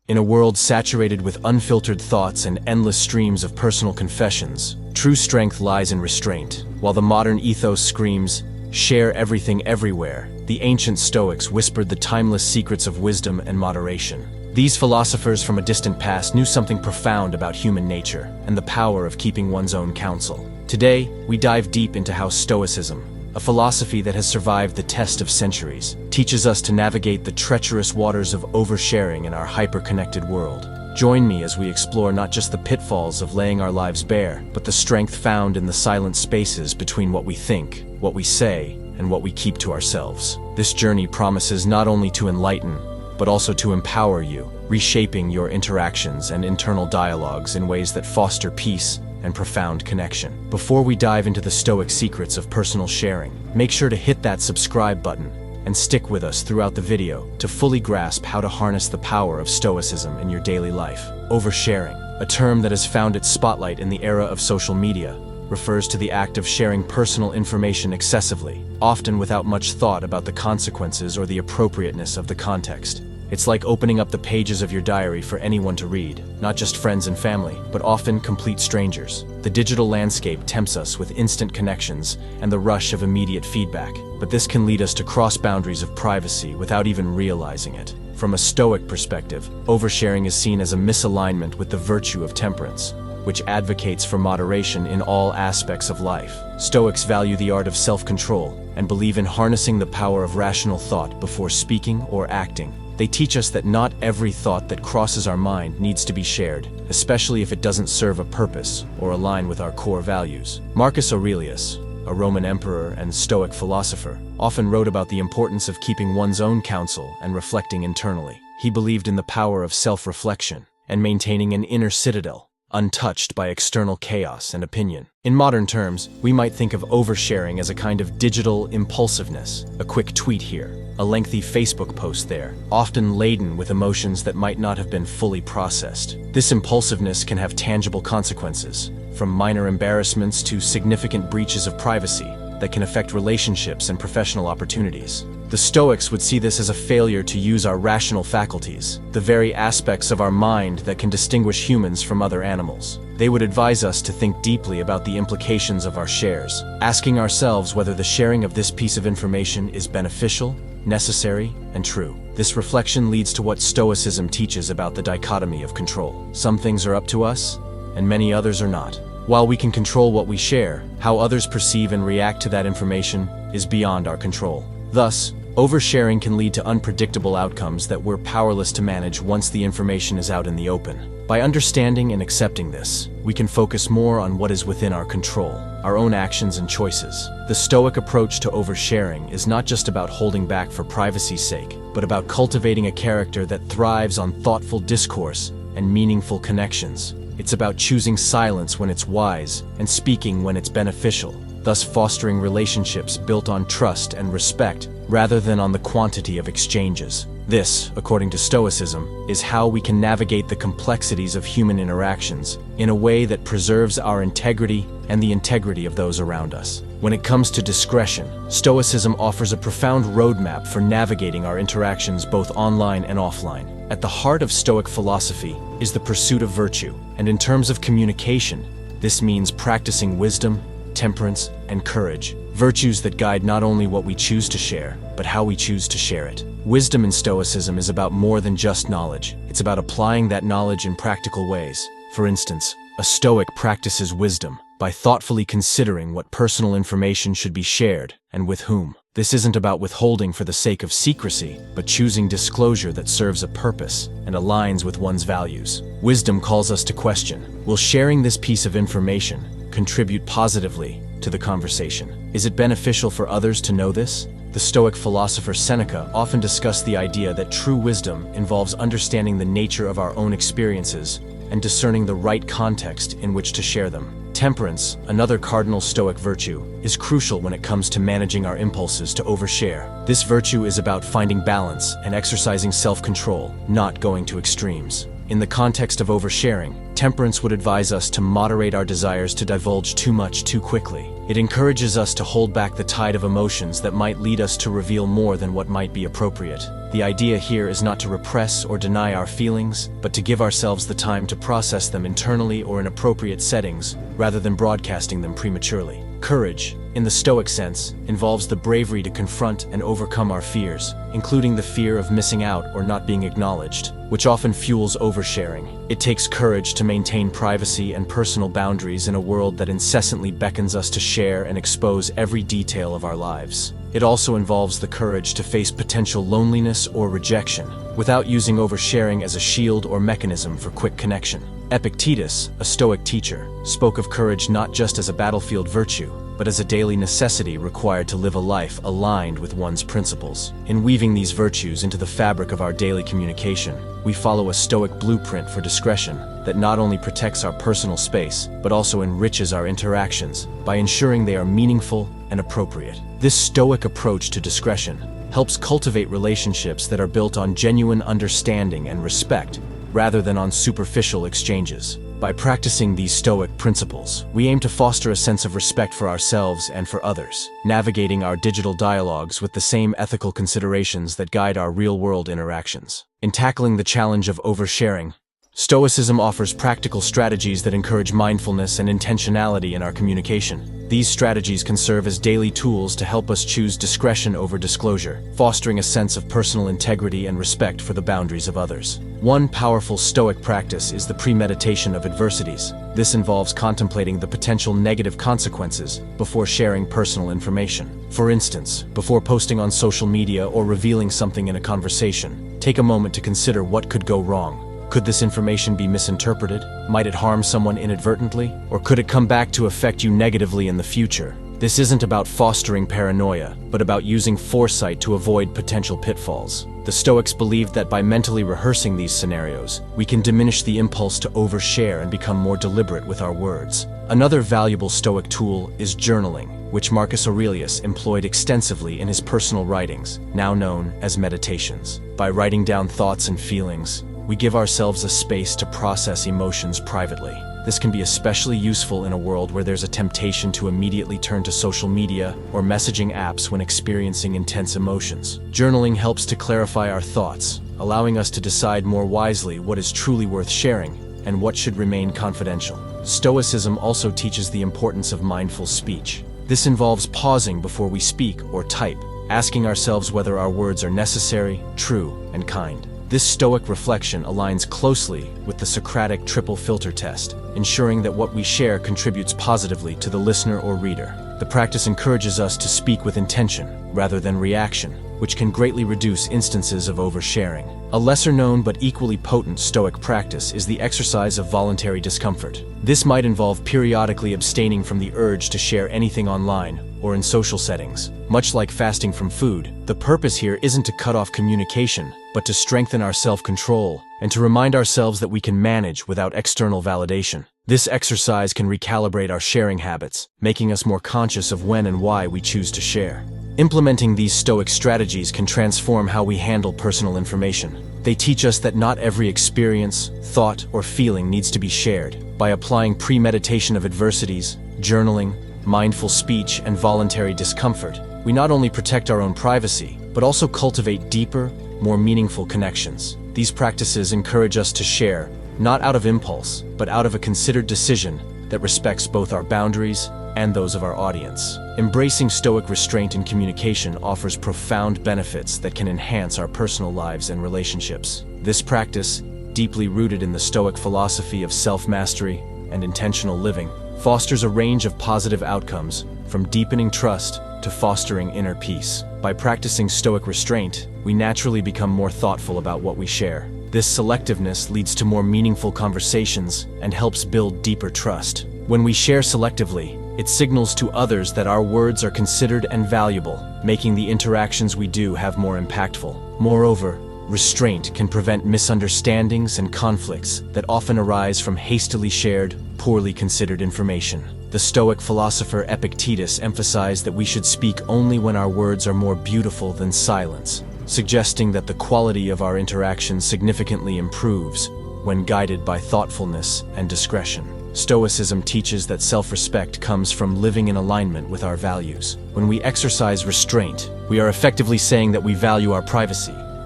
In a world saturated with unfiltered thoughts and endless streams of personal confessions, true strength lies in restraint. While the modern ethos screams, "Share everything everywhere," the ancient Stoics whispered the timeless secrets of wisdom and moderation. These philosophers from a distant past knew something profound about human nature and the power of keeping one's own counsel. Today, we dive deep into how Stoicism, a philosophy that has survived the test of centuries, teaches us to navigate the treacherous waters of oversharing in our hyperconnected world. Join me as we explore not just the pitfalls of laying our lives bare, but the strength found in the silent spaces between what we think, what we say, and what we keep to ourselves. This journey promises not only to enlighten, but also to empower you, reshaping your interactions and internal dialogues in ways that foster peace and profound connection. Before we dive into the Stoic secrets of personal sharing, make sure to hit that subscribe button and stick with us throughout the video to fully grasp how to harness the power of Stoicism in your daily life. Oversharing, a term that has found its spotlight in the era of social media, refers to the act of sharing personal information excessively, often without much thought about the consequences or the appropriateness of the context. It's like opening up the pages of your diary for anyone to read, not just friends and family, but often complete strangers. The digital landscape tempts us with instant connections and the rush of immediate feedback, but this can lead us to cross boundaries of privacy without even realizing it. From a Stoic perspective, oversharing is seen as a misalignment with the virtue of temperance, which advocates for moderation in all aspects of life. Stoics value the art of self-control and believe in harnessing the power of rational thought before speaking or acting. They teach us that not every thought that crosses our mind needs to be shared, especially if it doesn't serve a purpose or align with our core values. Marcus Aurelius, a Roman emperor and Stoic philosopher, often wrote about the importance of keeping one's own counsel and reflecting internally. He believed in the power of self-reflection and maintaining an inner citadel, untouched by external chaos and opinion. In modern terms, we might think of oversharing as a kind of digital impulsiveness, a quick tweet here, a lengthy Facebook post there, often laden with emotions that might not have been fully processed. This impulsiveness can have tangible consequences, from minor embarrassments to significant breaches of privacy that can affect relationships and professional opportunities. The Stoics would see this as a failure to use our rational faculties, the very aspects of our mind that can distinguish humans from other animals. They would advise us to think deeply about the implications of our shares, asking ourselves whether the sharing of this piece of information is beneficial, necessary, and true. This reflection leads to what Stoicism teaches about the dichotomy of control. Some things are up to us, and many others are not. While we can control what we share, how others perceive and react to that information is beyond our control. Thus, oversharing can lead to unpredictable outcomes that we're powerless to manage once the information is out in the open. By understanding and accepting this, we can focus more on what is within our control, our own actions and choices. The Stoic approach to oversharing is not just about holding back for privacy's sake, but about cultivating a character that thrives on thoughtful discourse and meaningful connections. It's about choosing silence when it's wise and speaking when it's beneficial, thus fostering relationships built on trust and respect rather than on the quantity of exchanges. This, according to Stoicism, is how we can navigate the complexities of human interactions in a way that preserves our integrity and the integrity of those around us. When it comes to discretion, Stoicism offers a profound roadmap for navigating our interactions both online and offline. At the heart of Stoic philosophy is the pursuit of virtue, and in terms of communication, this means practicing wisdom, temperance, and courage, virtues that guide not only what we choose to share, but how we choose to share it. Wisdom in Stoicism is about more than just knowledge. It's about applying that knowledge in practical ways. For instance, a Stoic practices wisdom by thoughtfully considering what personal information should be shared and with whom. This isn't about withholding for the sake of secrecy, but choosing disclosure that serves a purpose and aligns with one's values. Wisdom calls us to question, will sharing this piece of information contribute positively to the conversation? Is it beneficial for others to know this? The Stoic philosopher Seneca often discussed the idea that true wisdom involves understanding the nature of our own experiences and discerning the right context in which to share them. Temperance, another cardinal Stoic virtue, is crucial when it comes to managing our impulses to overshare. This virtue is about finding balance and exercising self-control, not going to extremes. In the context of oversharing, Temperance would advise us to moderate our desires to divulge too much too quickly. It encourages us to hold back the tide of emotions that might lead us to reveal more than what might be appropriate. The idea here is not to repress or deny our feelings, but to give ourselves the time to process them internally or in appropriate settings, rather than broadcasting them prematurely. Courage, in the Stoic sense, involves the bravery to confront and overcome our fears, including the fear of missing out or not being acknowledged, which often fuels oversharing. It takes courage to maintain privacy and personal boundaries in a world that incessantly beckons us to share and expose every detail of our lives. It also involves the courage to face potential loneliness or rejection, without using oversharing as a shield or mechanism for quick connection. Epictetus, a Stoic teacher, spoke of courage not just as a battlefield virtue, but as a daily necessity required to live a life aligned with one's principles. In weaving these virtues into the fabric of our daily communication, we follow a Stoic blueprint for discretion that not only protects our personal space, but also enriches our interactions by ensuring they are meaningful and appropriate. This Stoic approach to discretion helps cultivate relationships that are built on genuine understanding and respect, rather than on superficial exchanges. By practicing these Stoic principles, we aim to foster a sense of respect for ourselves and for others, navigating our digital dialogues with the same ethical considerations that guide our real-world interactions. In tackling the challenge of oversharing, Stoicism offers practical strategies that encourage mindfulness and intentionality in our communication. These strategies can serve as daily tools to help us choose discretion over disclosure, fostering a sense of personal integrity and respect for the boundaries of others. One powerful Stoic practice is the premeditation of adversities. This involves contemplating the potential negative consequences before sharing personal information. For instance, before posting on social media or revealing something in a conversation, take a moment to consider what could go wrong. Could this information be misinterpreted? Might it harm someone inadvertently? Or could it come back to affect you negatively in the future? This isn't about fostering paranoia, but about using foresight to avoid potential pitfalls. The Stoics believed that by mentally rehearsing these scenarios, we can diminish the impulse to overshare and become more deliberate with our words. Another valuable Stoic tool is journaling, which Marcus Aurelius employed extensively in his personal writings, now known as meditations. By writing down thoughts and feelings, we give ourselves a space to process emotions privately. This can be especially useful in a world where there's a temptation to immediately turn to social media or messaging apps when experiencing intense emotions. Journaling helps to clarify our thoughts, allowing us to decide more wisely what is truly worth sharing and what should remain confidential. Stoicism also teaches the importance of mindful speech. This involves pausing before we speak or type, asking ourselves whether our words are necessary, true, and kind. This Stoic reflection aligns closely with the Socratic triple filter test, ensuring that what we share contributes positively to the listener or reader. The practice encourages us to speak with intention, rather than reaction, which can greatly reduce instances of oversharing. A lesser-known but equally potent Stoic practice is the exercise of voluntary discomfort. This might involve periodically abstaining from the urge to share anything online or in social settings. Much like fasting from food, the purpose here isn't to cut off communication, but to strengthen our self-control and to remind ourselves that we can manage without external validation. This exercise can recalibrate our sharing habits, making us more conscious of when and why we choose to share. Implementing these Stoic strategies can transform how we handle personal information. They teach us that not every experience, thought, or feeling needs to be shared. By applying premeditation of adversities, journaling, mindful speech, and voluntary discomfort, we not only protect our own privacy, but also cultivate deeper, more meaningful connections. These practices encourage us to share, not out of impulse, but out of a considered decision that respects both our boundaries and those of our audience. Embracing Stoic restraint in communication offers profound benefits that can enhance our personal lives and relationships. This practice, deeply rooted in the Stoic philosophy of self-mastery and intentional living, fosters a range of positive outcomes, from deepening trust to fostering inner peace. By practicing Stoic restraint, we naturally become more thoughtful about what we share. This selectiveness leads to more meaningful conversations and helps build deeper trust. When we share selectively, it signals to others that our words are considered and valuable, making the interactions we do have more impactful. Moreover, restraint can prevent misunderstandings and conflicts that often arise from hastily shared, poorly considered information. The Stoic philosopher Epictetus emphasized that we should speak only when our words are more beautiful than silence, suggesting that the quality of our interactions significantly improves when guided by thoughtfulness and discretion. Stoicism teaches that self-respect comes from living in alignment with our values. When we exercise restraint, we are effectively saying that we value our privacy,